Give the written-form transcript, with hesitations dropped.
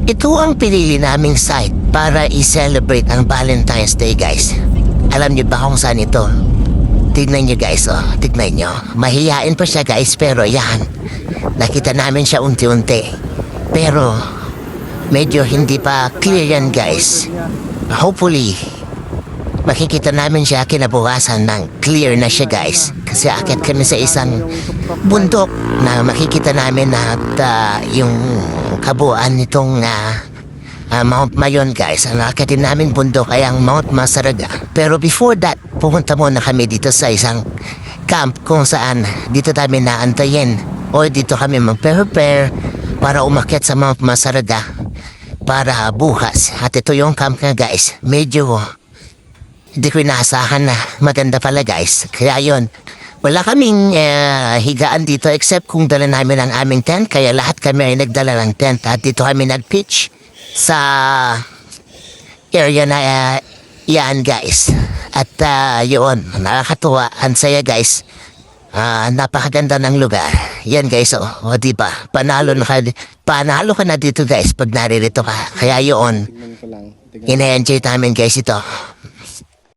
Ito ang pinili naming site para i-celebrate ang Valentine's Day, guys. Alam niyo ba kung saan ito? Tignan niyo, guys, oh. Tignan niyo. Mahihain pa siya, guys, pero yan. Nakita namin siya unti-unti. Pero medyo hindi pa clear yan, guys. Hopefully makikita namin siya kinabukasan ng clear na siya, guys. Kasi akit kami sa isang bundok na makikita namin at yung kabuuan nitong Mount Mayon, guys. Ang akitin namin bundok ay ang Mount Masaraga. Pero before that, pumunta muna kami dito sa isang camp kung saan dito namin naantayin o dito kami mag-prepare para umakyat sa Mount Masaraga para bukas. At ito yung camp nga, guys. Medyo hindi ko inaasahan na maganda pala, guys. Kaya yon, wala kaming higaan dito except kung dala namin ang aming tent. Kaya lahat kami ay nagdala ng tent at dito kami nag-pitch sa area na yan, guys. At yun, nakakatuwa. Ang saya, guys. Napakaganda ng lugar. Yan, guys, o diba? Panalo ka na dito, guys, pag naririto ka. Kaya yun, ina-enjoy namin, guys, ito.